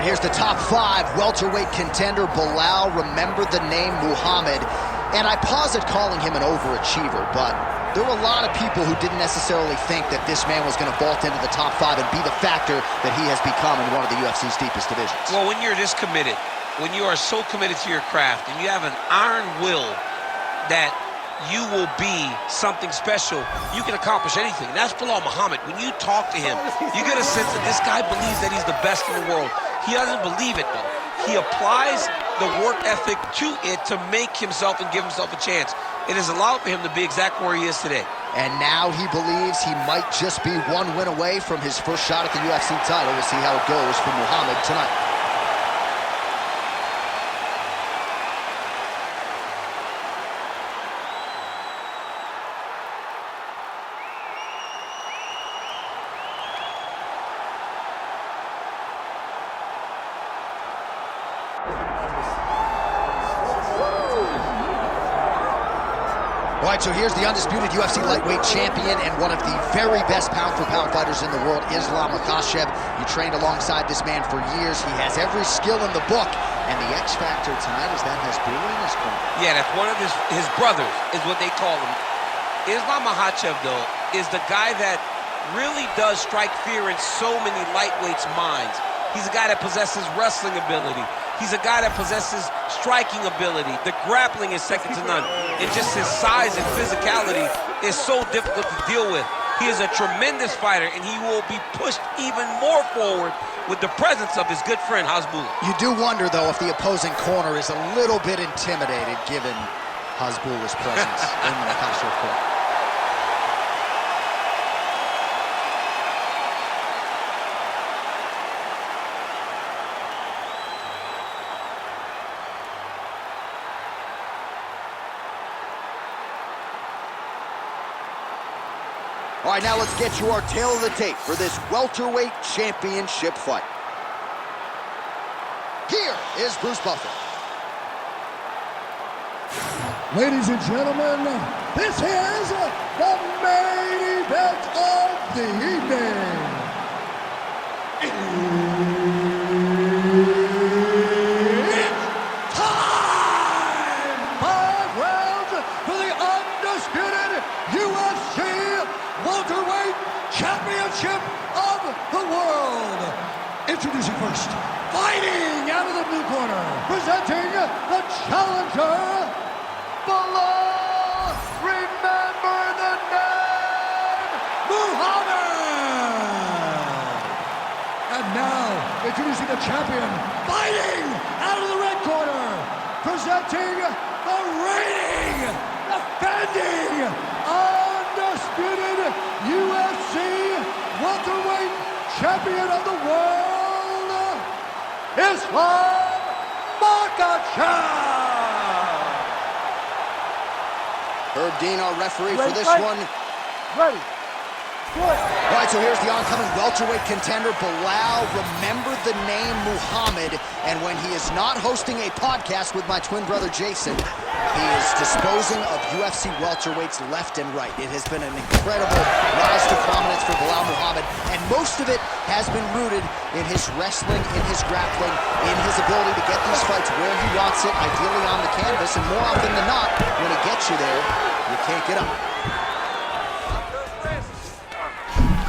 right, here's the top 5 welterweight contender, Belal. Remember the name Muhammad. And I pause at calling him an overachiever, but there were a lot of people who didn't necessarily think that this man was going to vault into the top 5 and be the factor that he has become in one of the UFC's deepest divisions. Well, when you're this committed, when you are so committed to your craft, and you have an iron will that you will be something special, you can accomplish anything. And that's Belal Muhammad. When you talk to him, you get a sense that this guy believes that he's the best in the world. He doesn't believe it, though. He applies the work ethic to it to make himself and give himself a chance. It has allowed for him to be exactly where he is today. And now he believes he might just be one win away from his first shot at the UFC title. We'll see how it goes for Muhammad tonight. All right, so here's the undisputed UFC lightweight champion and one of the very best pound-for-pound fighters in the world, Makhachev. You trained alongside this man for years. He has every skill in the book, and the X factor tonight is that Hasbulla in his corner. Yeah, that's one of his brothers, is what they call him. Makhachev, though, is the guy that really does strike fear in so many lightweights' minds. He's a guy that possesses wrestling ability. He's a guy that possesses striking ability. The grappling is second to none. And just his size and physicality is so difficult to deal with. He is a tremendous fighter, and he will be pushed even more forward with the presence of his good friend, Hasbulla. You do wonder, though, if the opposing corner is a little bit intimidated given Hasbulla's presence in the Makhachev corner. All right, now let's get you our tale of the tape for this welterweight championship fight. Here is Bruce Buffer. Ladies and gentlemen, this is the main event of the evening. It's time! 5 rounds for the undisputed UFC welterweight championship of the world. Introducing first, fighting out of the blue corner, presenting the challenger, Belal. Remember the name, Muhammad. And now, introducing the champion, fighting out of the red corner, presenting the reigning, defending, undisputed UFC welterweight champion of the world, Islam Makhachev. Herb Dean, our referee for this one. Ready. All right, so here's the oncoming welterweight contender, Belal. Remember the name Muhammad. And when he is not hosting a podcast with my twin brother Jason, he is disposing of UFC welterweights left and right. It has been an incredible rise to prominence for Belal Muhammad, and most of it has been rooted in his wrestling, in his grappling, in his ability to get these fights where he wants it, ideally on the canvas, and more often than not, when he gets you there, you can't get up.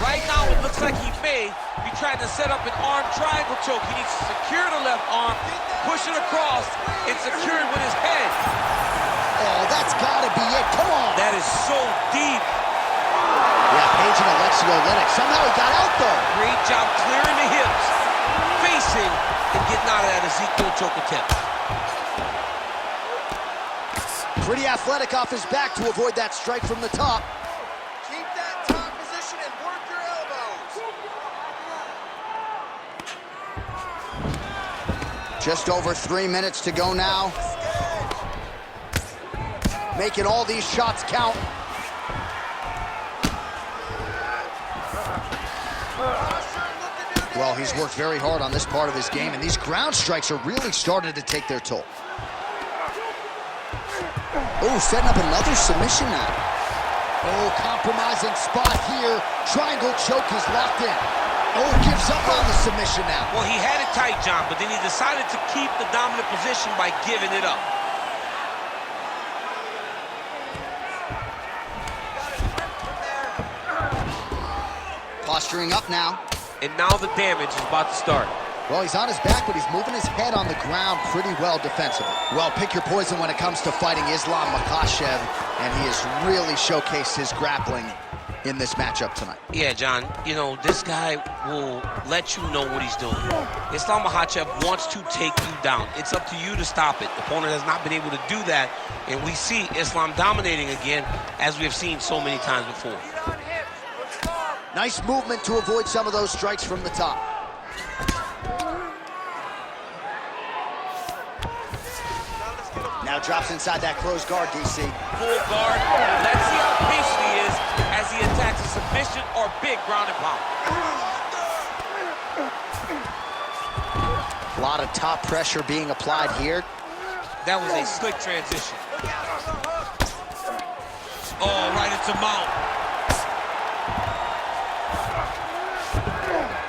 Right now, it looks like he may be trying to set up an arm triangle choke. He needs to secure the left arm, push it across, and secure it with his head. Oh, that's gotta be it. Come on. That is so deep. Yeah, Page and Alexio Lennox. Somehow he got out, though. Great job clearing the hips, facing, and getting out of that Ezekiel choke attempt. Pretty athletic off his back to avoid that strike from the top. Keep that top position and work your elbows. Just over 3 minutes to go now. Making all these shots count. Well, he's worked very hard on this part of his game, and these ground strikes are really starting to take their toll. Oh, setting up another submission now. Oh, compromising spot here. Triangle choke is locked in. Oh, gives up on the submission now. Well, he had it tight, John, but then he decided to keep the dominant position by giving it up. Posturing up now. And now the damage is about to start. Well, he's on his back, but he's moving his head on the ground pretty well defensively. Well, pick your poison when it comes to fighting Islam Makhachev, and he has really showcased his grappling in this matchup tonight. Yeah, John, you know, this guy will let you know what he's doing. Islam Makhachev wants to take you down. It's up to you to stop it. The opponent has not been able to do that, and we see Islam dominating again, as we have seen so many times before. Nice movement to avoid some of those strikes from the top. Now drops inside that closed guard, DC. Full guard. Let's see how patient he is as he attacks a submission or big ground and pound. A lot of top pressure being applied here. That was a slick transition. Oh, right into mount.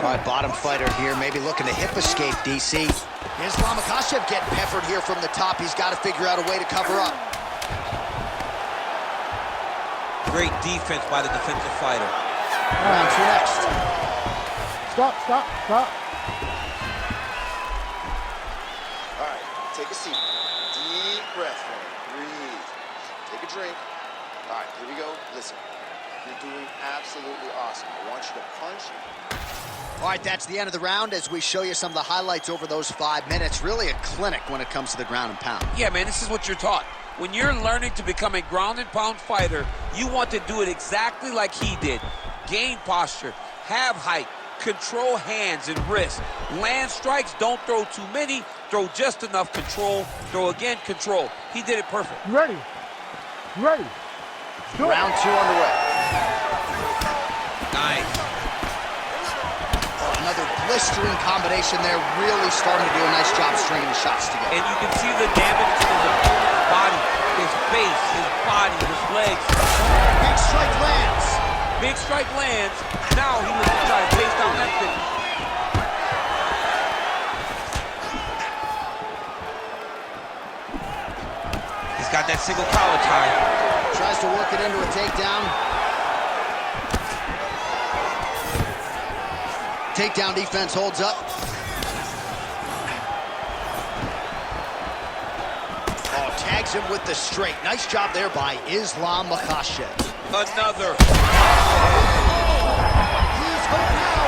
All right, bottom fighter here, maybe looking to hip escape, DC. Islam Makhachev getting peppered here from the top. He's got to figure out a way to cover up. Great defense by the defensive fighter. Round two next. Stop. All right, take a seat. Deep breath, man. Breathe. Take a drink. All right, here we go. Listen, you're doing absolutely awesome. I want you to punch. All right, that's the end of the round as we show you some of the highlights over those 5 minutes. Really a clinic when it comes to the ground and pound. Yeah, man, this is what you're taught. When you're learning to become a ground and pound fighter, you want to do it exactly like he did. Gain posture, have height, control hands and wrists. Land strikes, don't throw too many, throw just enough, control, throw again, control. He did it perfect. You ready? Round two underway. Nice. Another blistering combination there, really starting to do a nice job stringing the shots together. And you can see the damage to his opponent's body, his face, his body, his legs. Big strike lands. Big strike lands. Now he looks to try to chase down that finish. He's got that single collar tie. Tries to work it into a takedown. Takedown defense holds up. Oh, tags him with the straight. Nice job there by Islam Makhachev. Another. He's hurt now.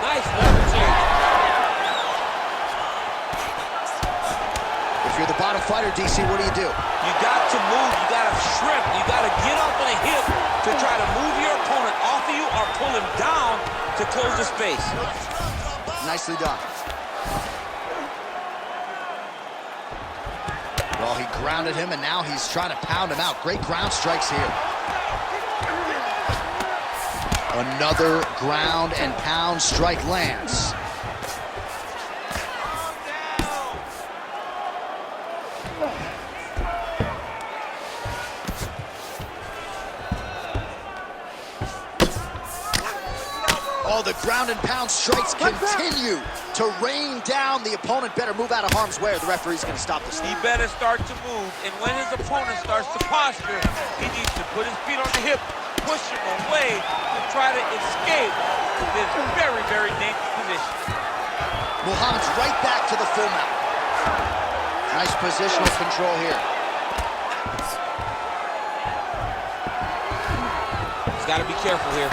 Nice leveraging. If you're the bottom fighter, DC, what do? You got to move, you got to shrimp, you got to get up on a hip to try to move your opponent off of you or pull him down to close the space. Nicely done. Well, he grounded him, and now he's trying to pound him out. Great ground strikes here. Another ground and pound strike lands. Oh, the ground and pound strikes continue to rain down. The opponent better move out of harm's way or the referee's going to stop this. He better start to move, and when his opponent starts to posture, he needs to put his feet on the hip, push him away to try to escape this very, very dangerous position. Muhammad's right back to the full mount. Nice positional control here. He's got to be careful here.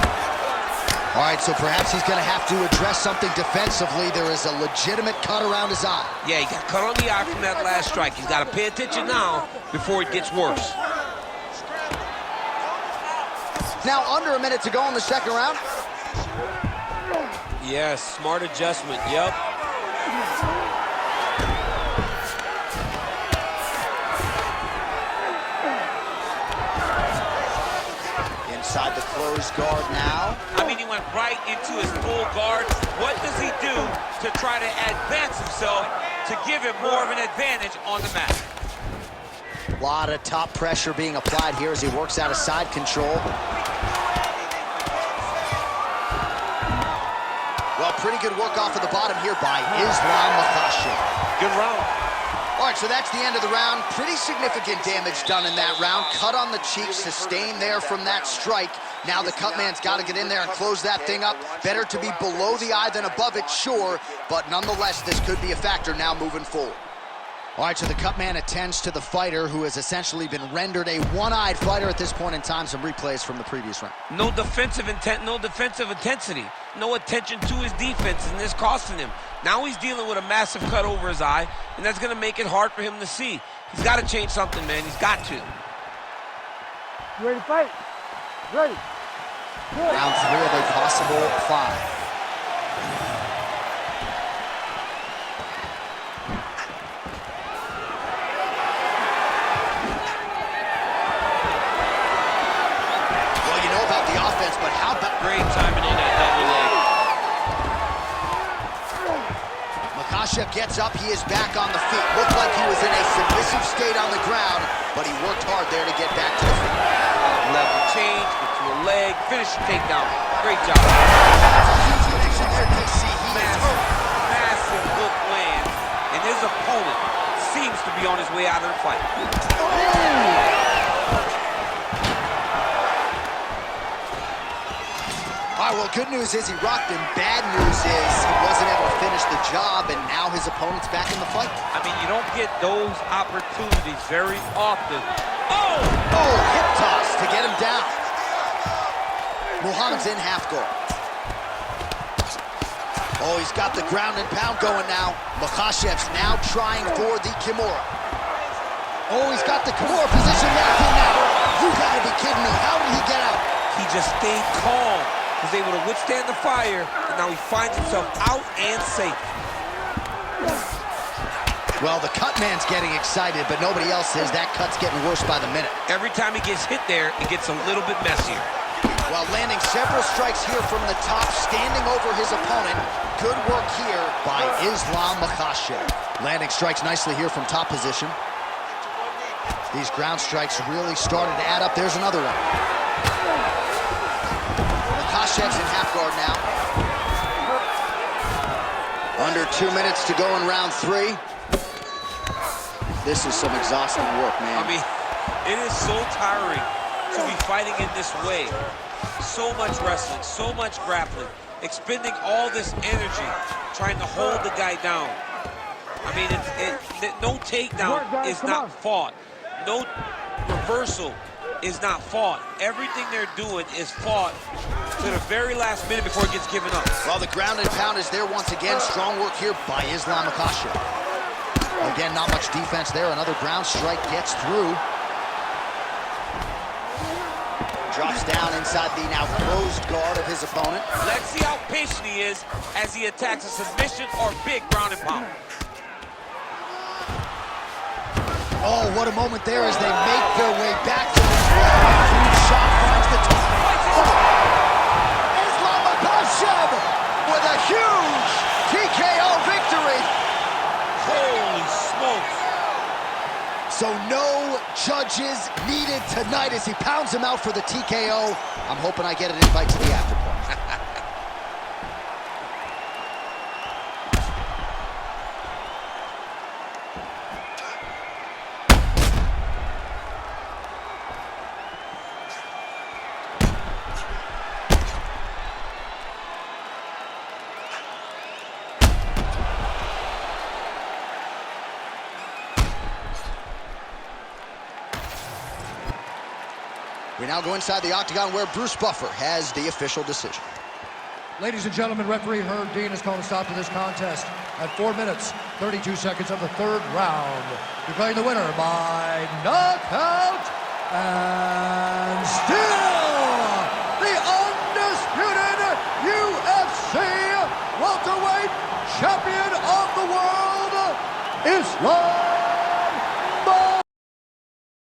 All right, so perhaps he's going to have to address something defensively. There is a legitimate cut around his eye. Yeah, he got cut on the eye from that last strike. He's got to pay attention now before it gets worse. Now under a minute to go in the second round. Yes, smart adjustment, yep. Inside the closed guard now. I mean, he went right into his full guard. What does he do to try to advance himself to give him more of an advantage on the mat? A lot of top pressure being applied here as he works out of side control. Well, pretty good work off of the bottom here by Islam Makhachev. Good round. All right, so that's the end of the round. Pretty significant damage done in that round. Cut on the cheek, sustained there from that strike. Now the cut man's got to get in there and close that thing up. Better to be below the eye than above it, sure. But nonetheless, this could be a factor now moving forward. All right, so the cut man attends to the fighter who has essentially been rendered a one-eyed fighter at this point in time. Some replays from the previous round. No defensive intent, no defensive intensity. No attention to his defense, and this costing him. Now he's dealing with a massive cut over his eye, and that's going to make it hard for him to see. He's got to change something, man. He's got to. You ready to fight? Ready. Good. Round 3 of a possible 5. But how about great timing on that double leg. Makhachev gets up, he is back on the feet. Looked like he was in a submissive state on the ground, but he worked hard there to get back to the feet. Level change, get to a leg, finish the takedown. Great job. Massive hook lands, and his opponent seems to be on his way out of the fight. All right, well, good news is he rocked him. Bad news is he wasn't able to finish the job, and now his opponent's back in the fight. I mean, you don't get those opportunities very often. Oh! Oh, hip toss to get him down. Muhammad's in half guard. Oh, he's got the ground and pound going now. Makhachev's now trying for the Kimura. Oh, he's got the Kimura position locked in now. You gotta be kidding me. How did he get out? He just stayed calm. Was able to withstand the fire, and now he finds himself out and safe. Well, the cut man's getting excited, but nobody else is. That cut's getting worse by the minute. Every time he gets hit there, it gets a little bit messier. While landing several strikes here from the top, standing over his opponent. Good work here by Islam Makhachev. Landing strikes nicely here from top position. These ground strikes really started to add up. There's another one. Makhachev's in half guard now. Under 2 minutes to go in round 3. This is some exhausting work, man. I mean, it is so tiring to be fighting in this way. So much wrestling, so much grappling, expending all this energy trying to hold the guy down. I mean, no takedown is not fought. No reversal is not fought. Everything they're doing is fought to the very last minute before it gets given up. Well, the ground and pound is there once again. Strong work here by Islam Makhachev. Again, not much defense there. Another ground strike gets through. Drops down inside the now closed guard of his opponent. Let's see how patient he is as he attacks a submission or big ground and pound. Oh, what a moment there as they make their way back to this wall. Huge shot finds the top. Islam Makhachev with a huge TKO victory. Holy smokes. So no judges needed tonight as he pounds him out for the TKO. I'm hoping I get an invite to the after party. We now go inside the octagon where Bruce Buffer has the official decision. Ladies and gentlemen, referee Herb Dean has called a stop to this contest at 4 minutes, 32 seconds of the 3rd round. Declaring the winner by knockout and still the undisputed UFC welterweight champion of the world, Islam